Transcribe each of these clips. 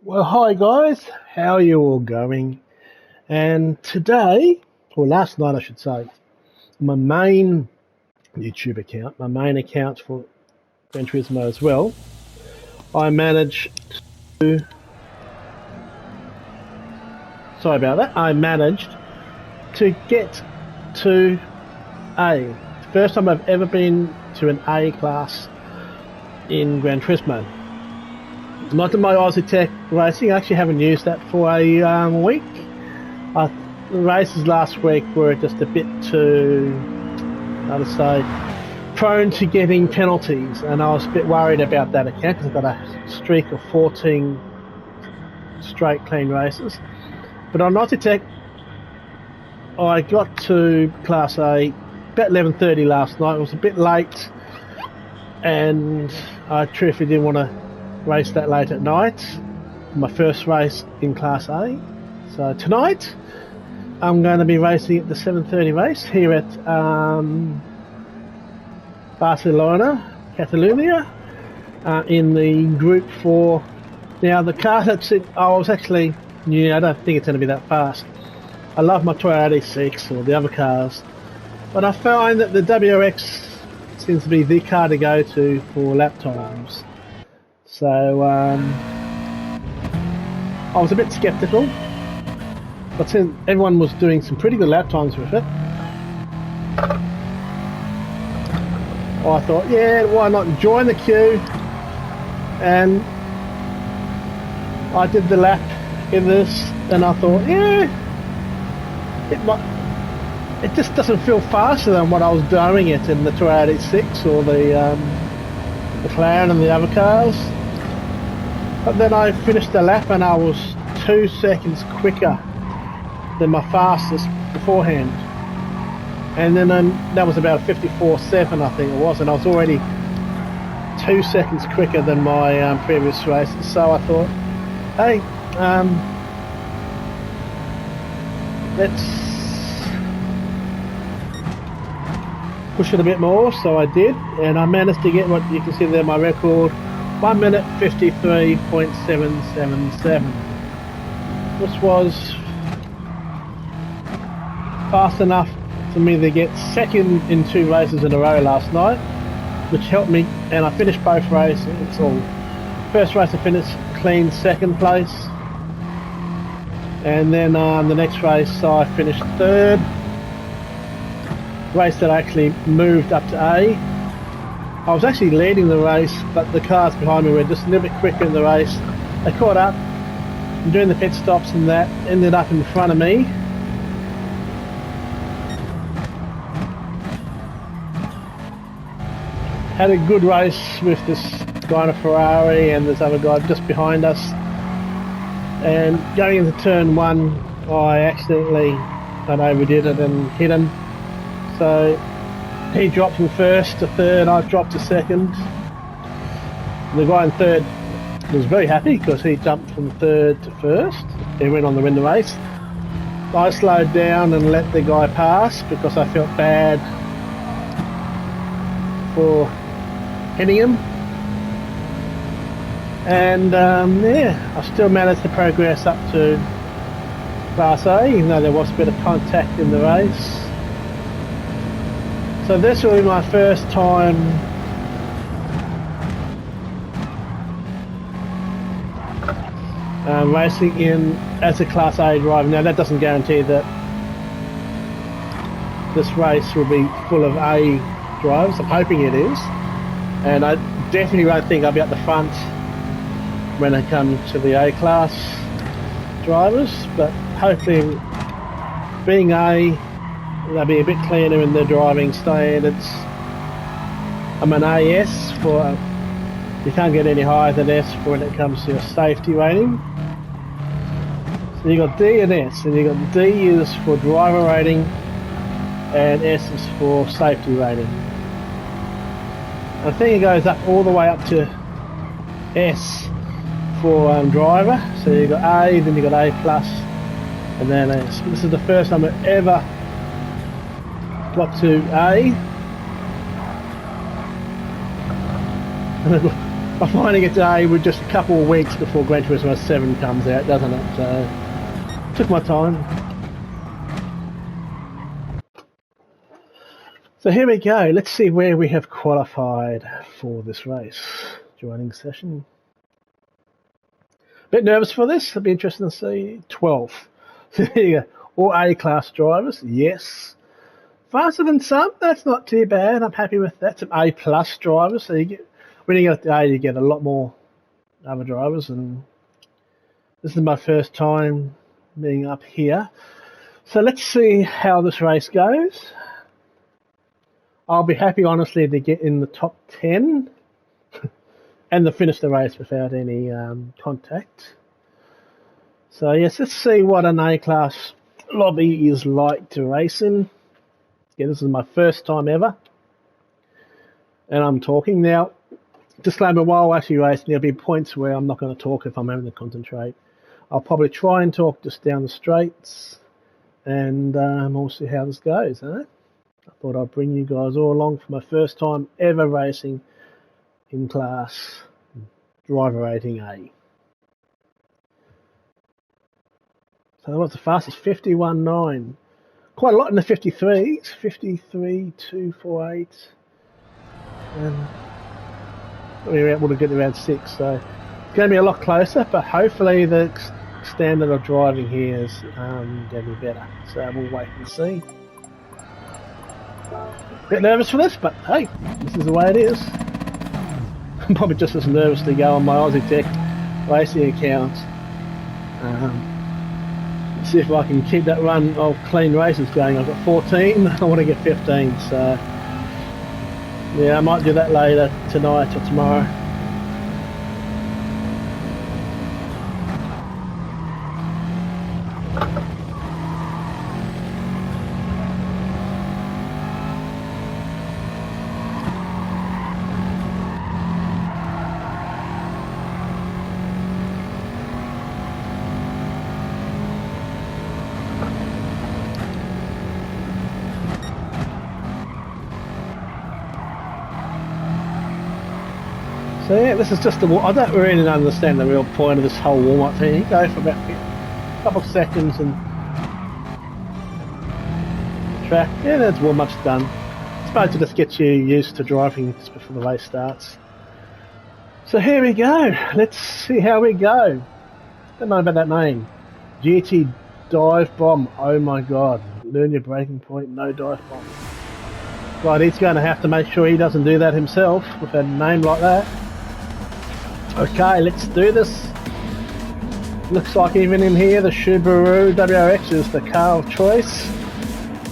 Well, hi guys, how are you all going? And today, or last night I should say, my main YouTube account, my main account for Gran Turismo as well, I managed to, sorry about that, I managed to get to A. It's the first time I've ever been to an A class in Gran Turismo. Not in my Aussie Tech racing, I actually haven't used that for a week. The races last week were just a bit too, how to say, prone to getting penalties, and I was a bit worried about that account because I've got a streak of 14 straight clean races. But on Aussie Tech, I got to Class A about 11:30 last night. It was a bit late, and I truthfully didn't want to race that late at night. My first race in Class A. So tonight I'm going to be racing at the 7:30 race here at Barcelona, Catalonia, in the Group 4. Now the car that's it, I was actually, I don't think it's going to be that fast. I love my Toyota 86 or the other cars, but I find that the WRX seems to be the car to go to for lap times. So I was a bit sceptical, but since everyone was doing some pretty good lap times with it, I thought, yeah, why not join the queue? And I did the lap in this, and I thought, yeah, it just doesn't feel faster than what I was doing it in the Toyota 86 or the McLaren and the other cars. But then I finished the lap and I was 2 seconds quicker than my fastest beforehand. And then that was about 54.7 I think it was, and I was already 2 seconds quicker than my previous races. So I thought, hey, let's push it a bit more. So I did, and I managed to get what you can see there, my record, 1 minute 53.777. This was fast enough for me to get second in 2 races in a row last night, which helped me, and I finished both races. So first race I finished clean second place, and then the next race I finished third. Race that I actually moved up to A. I was actually leading the race, but the cars behind me were just a little bit quicker in the race. They caught up, doing the pit stops, and that ended up in front of me. Had a good race with this guy in a Ferrari and this other guy just behind us. And going into turn 1, I accidentally overdid it and hit him. So he dropped from first to third, I dropped to second. The guy in third was very happy because he jumped from third to first. He went on to win the race. I slowed down and let the guy pass because I felt bad for hitting him. And yeah, I still managed to progress up to Class A, even though there was a bit of contact in the race. So this will be my first time racing in as a Class A driver. Now that doesn't guarantee that this race will be full of A drivers. I'm hoping it is, and I definitely won't think I'll be at the front when I come to the A class drivers, but hopefully being A, they'll be a bit cleaner in their driving standards. I'm an AS for, you can't get any higher than S for when it comes to your safety rating. So you got D and S, and you got D is for driver rating and S is for safety rating. I think it goes up all the way up to S for driver. So you got A, then you got A plus, and then S. This is the first time I've ever got to A. I'm finding it today with just a couple of weeks before Gran Turismo 7 comes out, doesn't it? So, took my time. So here we go. Let's see where we have qualified for this race. Joining session. Bit nervous for this. It'll be interesting to see. 12. So there you go. All A-class drivers. Yes. Faster than some. That's not too bad. I'm happy with that. Some A-plus drivers. So you get, when you get to A, you get a lot more other drivers. And this is my first time being up here. So let's see how this race goes. I'll be happy, honestly, to get in the top 10 and to finish the race without any contact. So, yes, let's see what an A-class lobby is like to race in. Yeah, this is my first time ever. And I'm talking now. Disclaimer, while actually racing, there'll be points where I'm not going to talk if I'm having to concentrate. I'll probably try and talk just down the straights. And we'll see how this goes, eh? I thought I'd bring you guys all along for my first time ever racing in class driver rating A. So what's the fastest? 51.9. Quite a lot in the 53s. 53.248. And we were able to get around 6. So it's going to be a lot closer, but hopefully the standard of driving here is going to be better. So we'll wait and see. Bit nervous for this, but hey, this is the way it is. I'm probably just as nervous to go on my Aussie Tech racing account. See if I can keep that run of clean races going. I've got 14, I want to get 15, so yeah, I might do that later tonight or tomorrow. So yeah, this is just the. I don't really understand the real point of this whole warm-up thing. You go for about a couple of seconds and track. Yeah, that's warm-up's done. I suppose to just get you used to driving just before the race starts. So here we go. Let's see how we go. Don't know about that name. GT Dive Bomb. Oh my god. Learn your braking point. No dive bomb. Right, he's going to have to make sure he doesn't do that himself with a name like that. Okay, let's do this. Looks like even in here the Subaru WRX is the car of choice.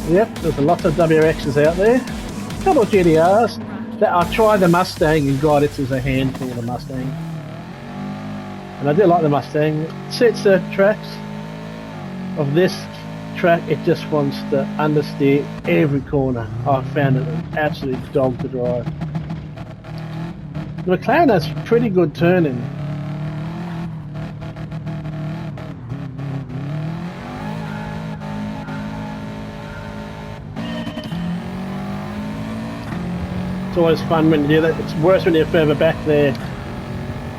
Yep, there's a lot of WRXs out there. A couple of GTRs. I tried the Mustang and god, it's a handful, the Mustang. And I do like the Mustang. It suits the tracks of this track. It just wants to understeer every corner. I found it an absolute dog to drive. The McLaren has pretty good turning. It's always fun when you do that. It's worse when you're further back there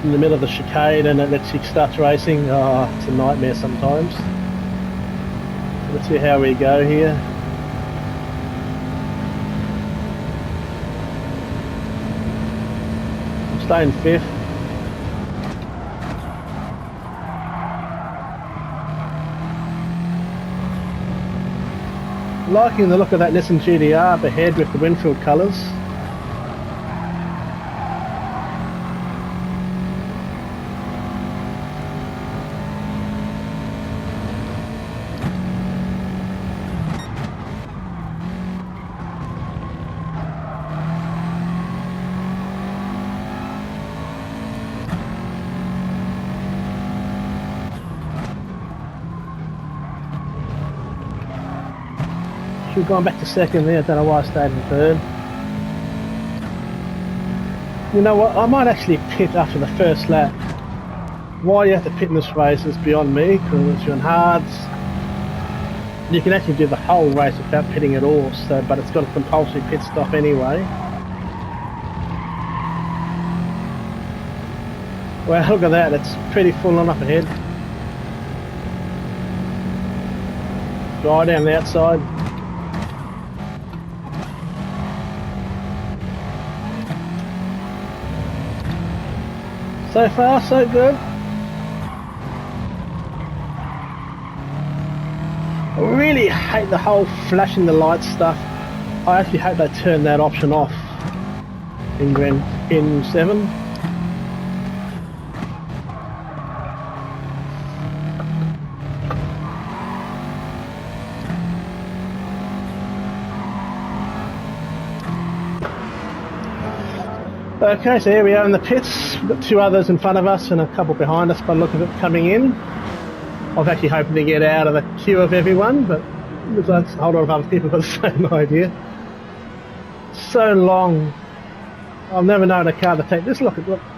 in the middle of the chicane and it lets you start racing. Oh, it's a nightmare sometimes. So let's see how we go here. Staying 5th. Liking the look of that Nissan GTR up ahead with the Winfield colours. Should have gone back to 2nd there, I don't know why I stayed in 3rd. You know what, I might actually pit after the first lap. Why you have to pit in this race is beyond me, because you're on hards. You can actually do the whole race without pitting at all, so, but it's got a compulsory pit stop anyway. Well, look at that, it's pretty full on up ahead. Guy down the outside. So far, so good. I really hate the whole flashing the lights stuff. I actually hope they turn that option off in 7. Okay, so here we are in the pits. We've got 2 others in front of us and a couple behind us by the look of it coming in. I was actually hoping to get out of the queue of everyone, but there's a whole lot of other people with the same idea. So long. I've never known a car to take this. Look,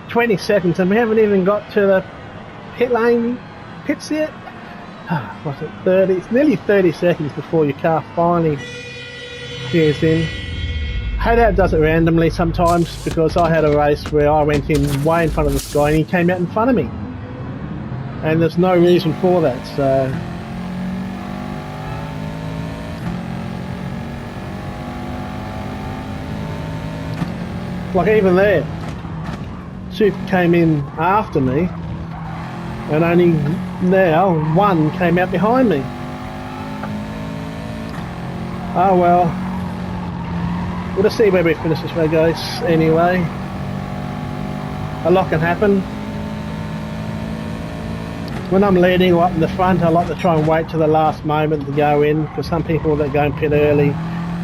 20 seconds and we haven't even got to the pit lane pits yet. What's it, 30? It's nearly 30 seconds before your car finally gears in. I hate how it does it randomly sometimes, because I had a race where I went in way in front of this guy and he came out in front of me. And there's no reason for that, so... Like even there, 2 came in after me, and only now 1 came out behind me. Oh well. We'll just see where we finish this race anyway. A lot can happen. When I'm leading up in the front, I like to try and wait till the last moment to go in, because some people that go in pit early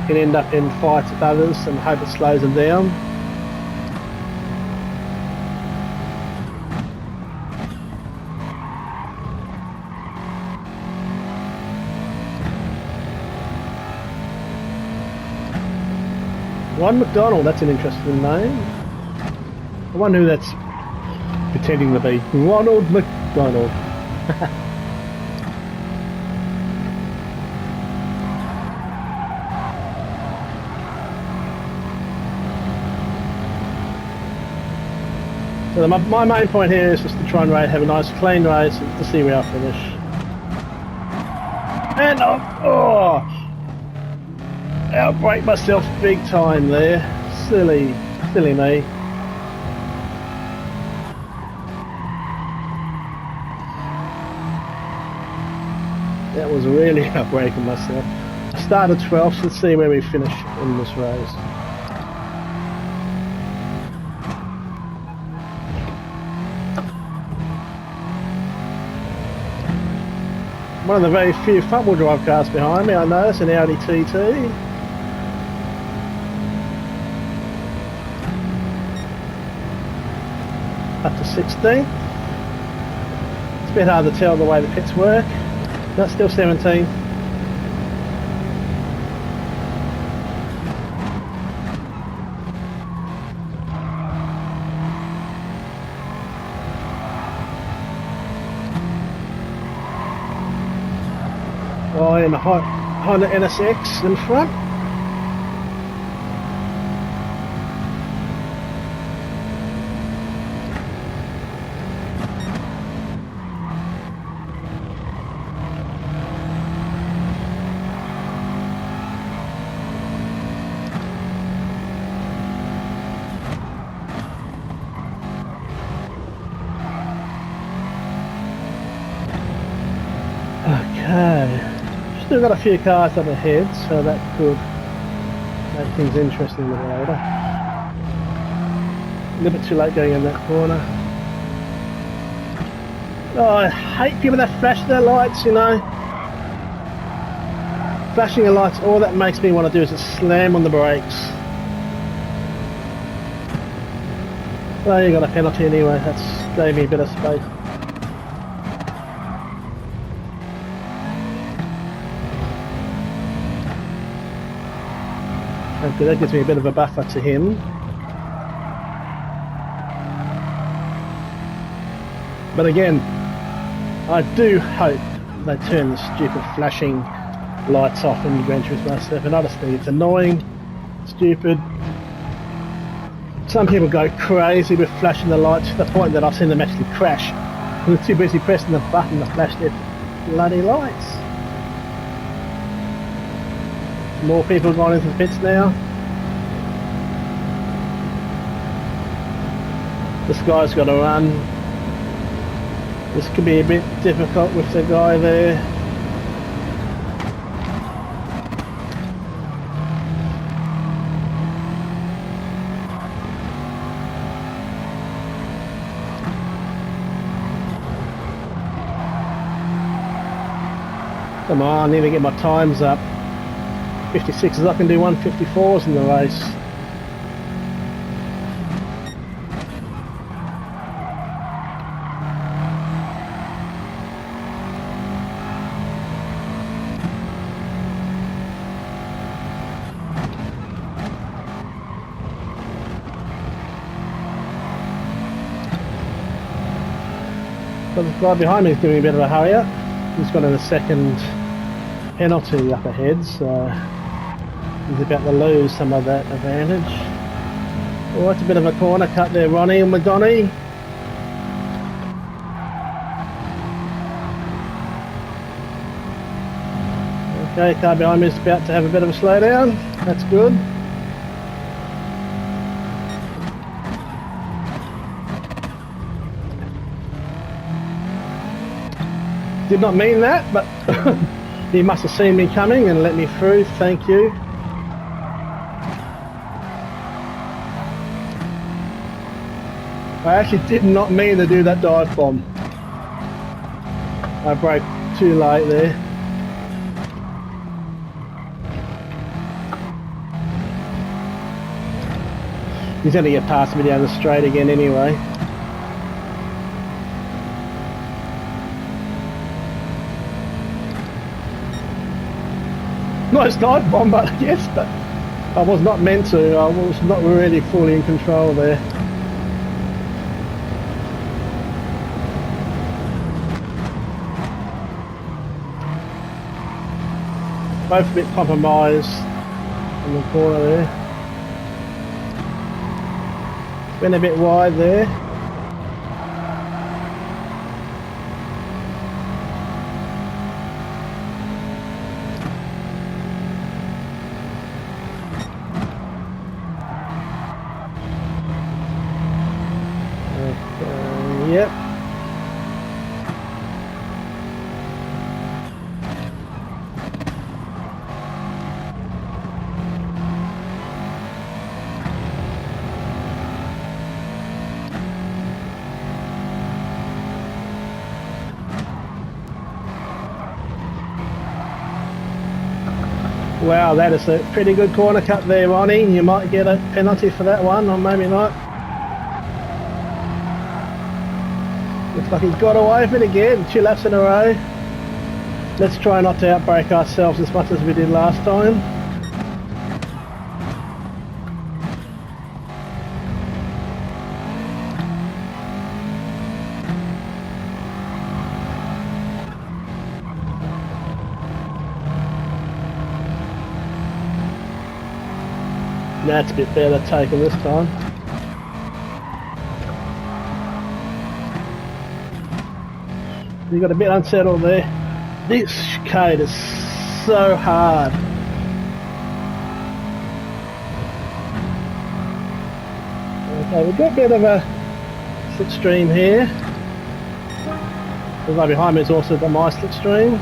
can end up in fights with others and hope it slows them down. Ron McDonald, that's an interesting name. I wonder who that's pretending to be. Ronald McDonald. So my main point here is just to try and have a nice clean race and to see where I finish. And outbrake myself big time there. Silly me. That was really outbreaking myself. I started 12th, so let's see where we finish in this race. One of the very few front-wheel drive cars behind me, I notice, an Audi TT. Up to 16th. It's a bit hard to tell the way the pits work. That's still 17th. Oh, in the Honda NSX in front. Okay. Still got a few cars up ahead, so that could make things interesting a little later. A little bit too late going in that corner. Oh, I hate people that flash their lights, you know. Flashing your lights, all that makes me want to do is just slam on the brakes. Well, you got a penalty anyway, that's gave me a bit of space. Okay, that gives me a bit of a buffer to him. But again, I do hope they turn the stupid flashing lights off in Gran Turismo Sport. I just think it's annoying, stupid. Some people go crazy with flashing the lights to the point that I've seen them actually crash. They're too busy pressing the button to flash their bloody lights. More people gone into the pits now. This guy's got to run. This could be a bit difficult with the guy there. Come on, I need to get my times up. 56s, I can do 154s in the race. But the guy behind me is doing a bit of a hurry up. He's got in a second penalty up ahead, so he's about to lose some of that advantage. Oh, it's a bit of a corner cut there, Ronnie and McDonough. Okay, car behind me is about to have a bit of a slowdown. That's good. Did not mean that, but he must have seen me coming and let me through. Thank you. I actually did not mean to do that dive bomb. I broke too late there. He's going to get past me down the straight again anyway. Nice dive bomb, but yes, but I was not meant to. I was not really fully in control there. Both a bit compromised in the corner there. Went a bit wide there. Yep. Wow, that is a pretty good corner cut there, Ronnie. You might get a penalty for that one, or maybe not. Looks like he's got away with it again, 2 laps in a row. Let's try not to outbrake ourselves as much as we did last time. That's a bit better taken this time. You got a bit unsettled there. This chicane is so hard. Okay, we've got a bit of a slipstream here. The guy behind me is also got my slipstream.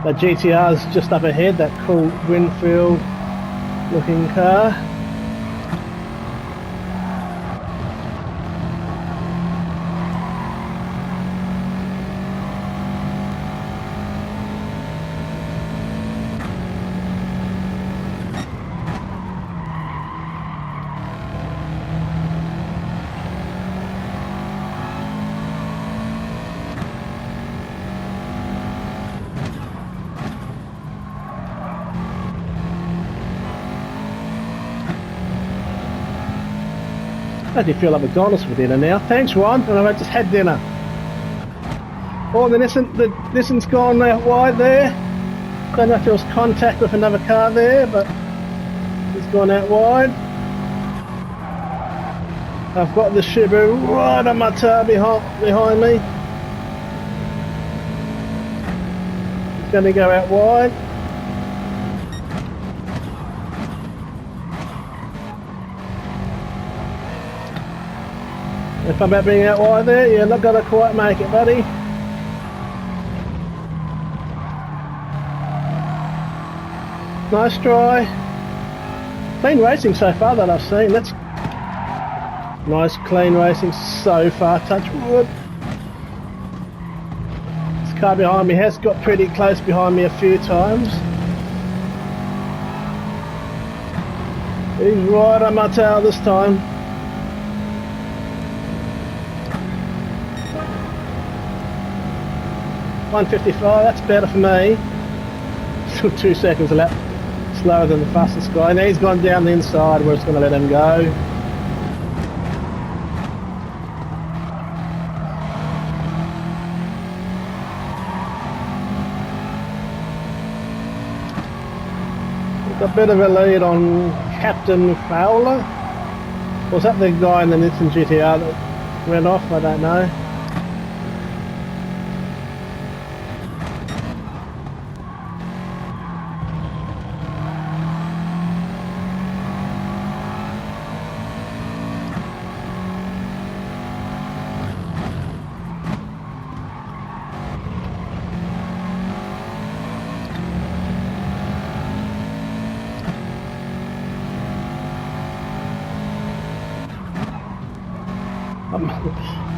The GTR's just up ahead, that cool Winfield looking car. I actually feel like McDonald's for dinner now. Thanks, Ron, and I've just had dinner. Oh, the Nissan's gone out wide there. Don't know if there was contact with another car there, but it's gone out wide. I've got the Subaru right on my tail behind me. It's going to go out wide. If I'm about being out wide there, you're not going to quite make it, buddy. Nice try. Clean racing so far that I've seen. That's nice clean racing so far, touch wood. This car behind me has got pretty close behind me a few times. He's right on my tail this time. .155, that's better for me. Still 2 seconds a lap slower than the fastest guy. Now he's gone down the inside, we're just going to let him go. We've got a bit of a lead on Captain Fowler. Was that the guy in the Nissan GTR that went off? I don't know.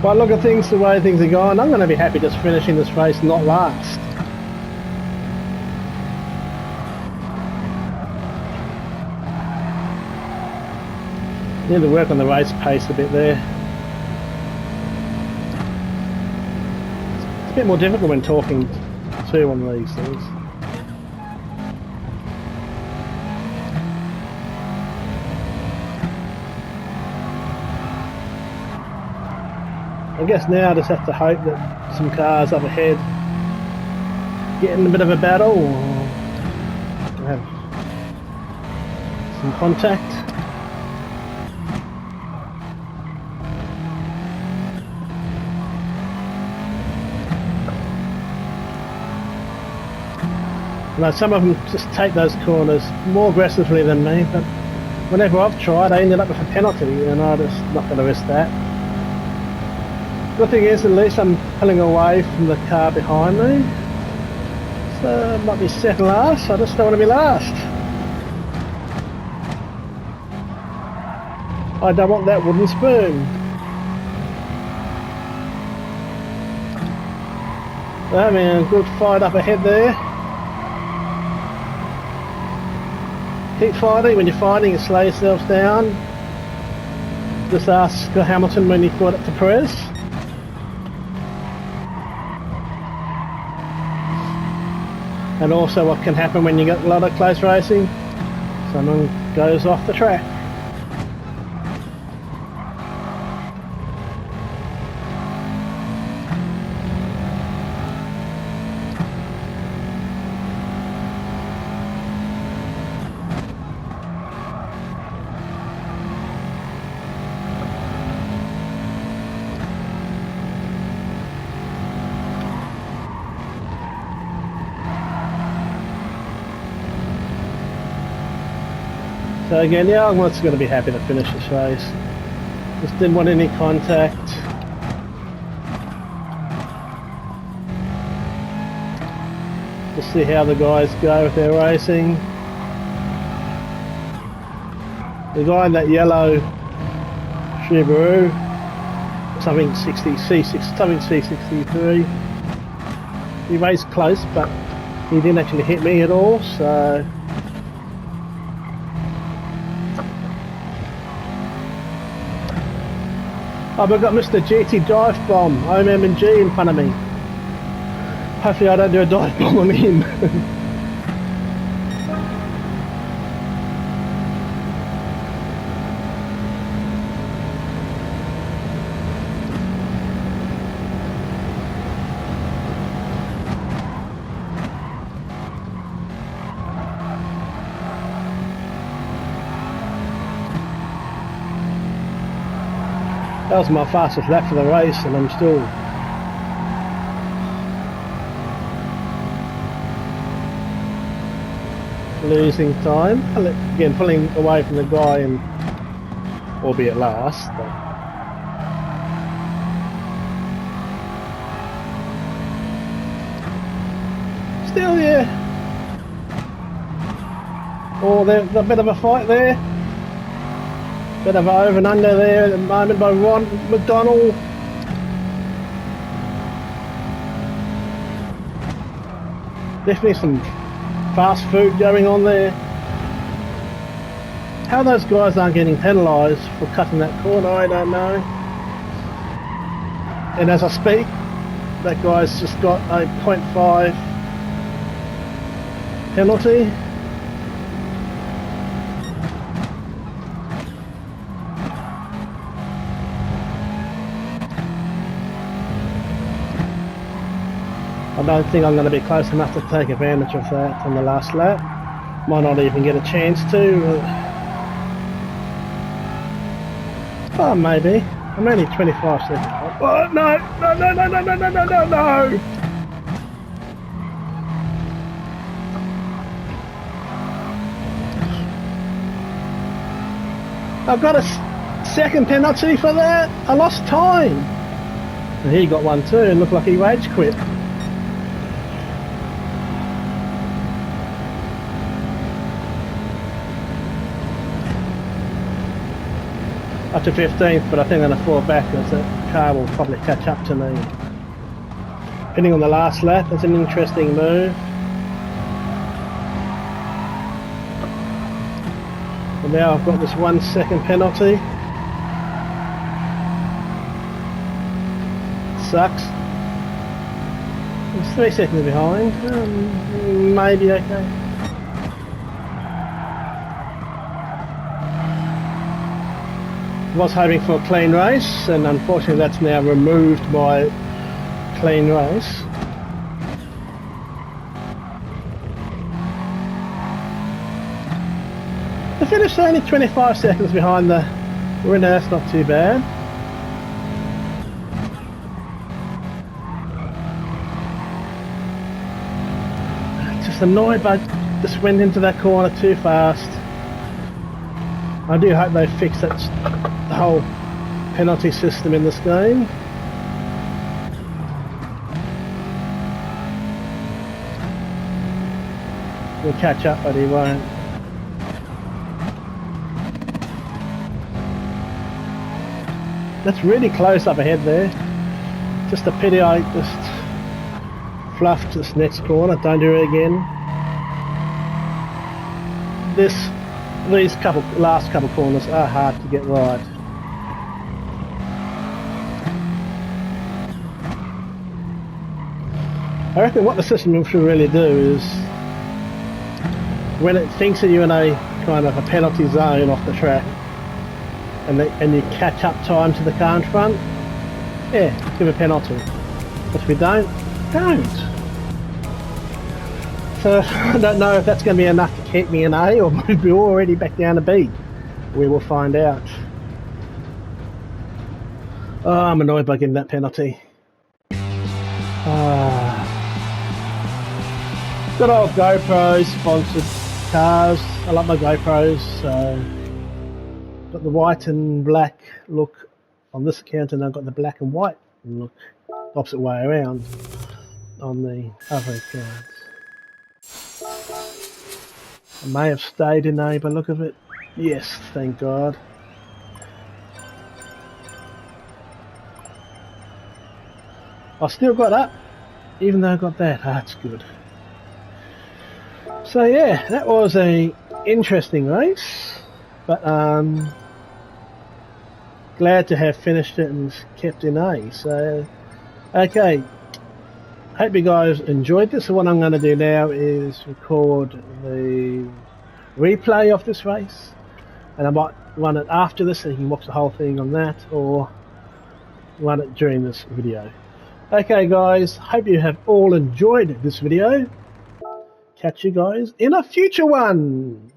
By look at things, the way things are going, I'm going to be happy just finishing this race, not last. Need to work on the race pace a bit there. It's a bit more difficult when talking to on these things. I guess now I just have to hope that some cars up ahead get in a bit of a battle or have some contact. Now, some of them just take those corners more aggressively than me, but whenever I've tried I ended up with a penalty and I'm just not going to risk that. Good thing is, at least I'm pulling away from the car behind me. So, might be second last, I just don't want to be last. I don't want that wooden spoon. We're having a good fight up ahead there. Keep fighting. When you're fighting, you slow yourselves down. Just ask Hamilton when he fought up to Perez. And also what can happen when you get a lot of close racing, someone goes off the track. So again, yeah, I'm just going to be happy to finish this race. Just didn't want any contact. Just see how the guys go with their racing. The guy in that yellow Subaru, something C63, he raced close, but he didn't actually hit me at all, so. Oh, we've got Mr. GT Dive Bomb, OM&G in front of me. Hopefully I don't do a dive bomb on him. That was my fastest lap for the race, and I'm still losing time. Again, pulling away from the guy, and albeit last. But still, yeah. Oh, there's a bit of a fight there. Bit of over and under there at the moment by Ron McDonald. Definitely some fast food going on there. How those guys aren't getting penalised for cutting that corner, I don't know. And as I speak, that guy's just got a 0.5 penalty. I don't think I'm going to be close enough to take advantage of that on the last lap. Might not even get a chance to. Oh, maybe. I'm only 25 seconds. Oh, no! No, no, no, no, no, no, no, no, no! I've got a second penalty for that. I lost time. And he got one too and looked like he rage quit. Up to 15th, but I think I'm going to fall back because that car will probably catch up to me. Depending on the last lap, that's an interesting move. And now I've got this 1 second penalty. Sucks. It's 3 seconds behind. Maybe okay. Was hoping for a clean race, and unfortunately that's now removed my clean race. The finish only 25 seconds behind the winner, that's not too bad. Just annoyed by just went into that corner too fast. I do hope they fix that the whole penalty system in this game. He'll catch up, but he won't. That's really close up ahead there. Just a pity I just fluffed this next corner. Don't do it again. These last couple corners are hard to get right. I reckon what the system should really do is, when it thinks that you're in a kind of a penalty zone off the track, and you catch up time to the car in front, yeah, give a penalty. But if we don't. So I don't know if that's going to be enough to keep me in A, or maybe we're already back down to B. We will find out. Oh, I'm annoyed by getting that penalty. Good old GoPro sponsored cars. I love my GoPros. So got the white and black look on this account, and I've got the black and white look opposite way around on the other accounts. I may have stayed in A by the look of it. Yes, thank God. I still got up, even though I got that. That's good. So yeah, that was a interesting race, but glad to have finished it and kept in A. So okay, hope you guys enjoyed this. So what I'm going to do now is record the replay of this race, and I might run it after this so you can watch the whole thing on that, or run it during this video. Okay guys, hope you have all enjoyed this video. Catch you guys in a future one.